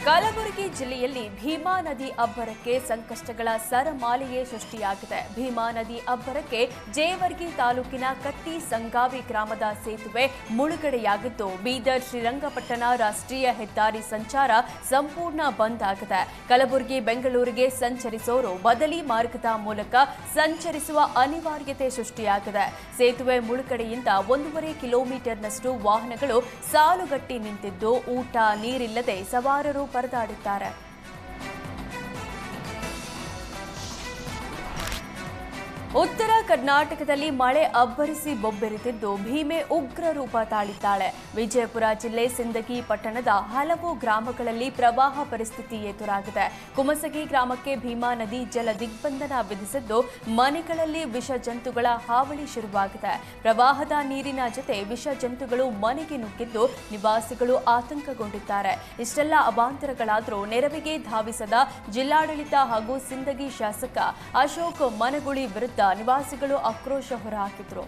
ಕಲಬುರಗಿ ಜಿಲ್ಲೆಯಲ್ಲಿ ಭೀಮಾ ನದಿ ಅಬ್ಬರಕ್ಕೆ ಸಂಕಷ್ಟಗಳ ಸರಮಾಲೆಯೇ ಸೃಷ್ಟಿಯಾಗಿದೆ. ಭೀಮಾ ನದಿ ಅಬ್ಬರಕ್ಕೆ ಜೇವರ್ಗಿ ತಾಲೂಕಿನ ಕಟ್ಟಿ ಸಂಗಾವಿ ಗ್ರಾಮದ ಸೇತುವೆ ಮುಳುಗಡೆಯಾಗಿದ್ದು, ಬೀದರ್ ಶ್ರೀರಂಗಪಟ್ಟಣ ರಾಷ್ಟ್ರೀಯ ಹೆದ್ದಾರಿ ಸಂಚಾರ ಸಂಪೂರ್ಣ ಬಂದ್ ಆಗಿದೆ. ಕಲಬುರಗಿ ಬೆಂಗಳೂರಿಗೆ ಸಂಚರಿಸೋರು ಬದಲಿ ಮಾರ್ಗದ ಮೂಲಕ ಸಂಚರಿಸುವ ಅನಿವಾರ್ಯತೆ ಸೃಷ್ಟಿಯಾಗಿದೆ. ಸೇತುವೆ ಮುಳುಗಡೆಯಿಂದ 1.5 ಕಿಲೋಮೀಟರ್ನಷ್ಟು ವಾಹನಗಳು ಸಾಲುಗಟ್ಟಿ ನಿಂತಿದ್ದು, ಊಟ ನೀರಿಲ್ಲದೆ ಸವಾರರು ಪರದಾಡಿದ್ದಾರೆ. ಉತ್ತರ ಕರ್ನಾಟಕದಲ್ಲಿ ಮಳೆ ಅಬ್ಬರಿಸಿ ಬೊಬ್ಬೆರೆದಿದ್ದು, ಭೀಮೆ ಉಗ್ರ ರೂಪ ತಾಳಿದ್ದಾಳೆ. ವಿಜಯಪುರ ಜಿಲ್ಲೆ ಸಿಂದಗಿ ಪಟ್ಟಣದ ಹಲವು ಗ್ರಾಮಗಳಲ್ಲಿ ಪ್ರವಾಹ ಪರಿಸ್ಥಿತಿ ಎದುರಾಗಿದೆ. ಕುಮಸಗಿ ಗ್ರಾಮಕ್ಕೆ ಭೀಮಾ ನದಿ ಜಲ ದಿಗ್ಬಂಧನ ವಿಧಿಸಿದ್ದು, ಮನೆಗಳಲ್ಲಿ ವಿಷ ಜಂತುಗಳ ಹಾವಳಿ ಶುರುವಾಗಿದೆ. ಪ್ರವಾಹದ ನೀರಿನ ಜೊತೆ ವಿಷ ಜಂತುಗಳು ಮನೆಗೆ ನುಗ್ಗಿದ್ದು, ನಿವಾಸಿಗಳು ಆತಂಕಗೊಂಡಿದ್ದಾರೆ. ಇಷ್ಟೆಲ್ಲ ಅವಾಂತರಗಳಾದರೂ ನೆರವಿಗೆ ಧಾವಿಸದ ಜಿಲ್ಲಾಡಳಿತ ಹಾಗೂ ಸಿಂದಗಿ ಶಾಸಕ ಅಶೋಕ್ ಮನಗುಳಿ ವಿರುದ್ಧ ನಿವಾಸಿಗಳು ಆಕ್ರೋಶ ಹೊರಹಾಕಿದ್ರು.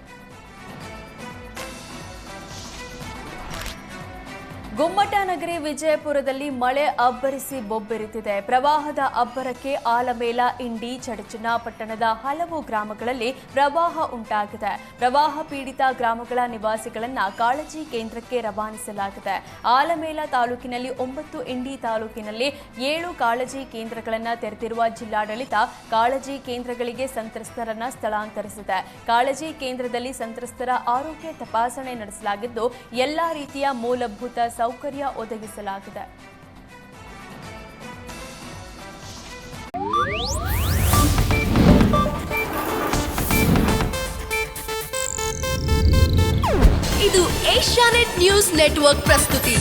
ಗುಮ್ಮಟನಗರಿ ವಿಜಯಪುರದಲ್ಲಿ ಮಳೆ ಅಬ್ಬರಿಸಿ ಬೊಬ್ಬೆರೆದಿದೆ. ಪ್ರವಾಹದ ಅಬ್ಬರಕ್ಕೆ ಆಲಮೇಲ, ಇಂಡಿ, ಚಡಚನ ಪಟ್ಟಣದ ಹಲವು ಗ್ರಾಮಗಳಲ್ಲಿ ಪ್ರವಾಹ ಉಂಟಾಗಿದೆ. ಪ್ರವಾಹ ಪೀಡಿತ ಗ್ರಾಮಗಳ ನಿವಾಸಿಗಳನ್ನ ಕಾಳಜಿ ಕೇಂದ್ರಕ್ಕೆ ರವಾನಿಸಲಾಗಿದೆ. ಆಲಮೇಲ ತಾಲೂಕಿನಲ್ಲಿ 9, ಇಂಡಿ ತಾಲೂಕಿನಲ್ಲಿ 7 ಕಾಳಜಿ ಕೇಂದ್ರಗಳನ್ನು ತೆರೆದಿರುವ ಜಿಲ್ಲಾಡಳಿತ ಕಾಳಜಿ ಕೇಂದ್ರಗಳಿಗೆ ಸಂತ್ರಸ್ತರನ್ನ ಸ್ಥಳಾಂತರಿಸಿದೆ. ಕಾಳಜಿ ಕೇಂದ್ರದಲ್ಲಿ ಸಂತ್ರಸ್ತರ ಆರೋಗ್ಯ ತಪಾಸಣೆ ನಡೆಸಲಾಗಿದ್ದು, ಎಲ್ಲಾ ರೀತಿಯ ಮೂಲಭೂತ ಸೌಕರ್ಯ ಒದಗಿಸಲಾಗಿದೆ. ಇದು ಏಷ್ಯಾನೆಟ್ ನ್ಯೂಸ್ ನೆಟ್ವರ್ಕ್ ಪ್ರಸ್ತುತಿ.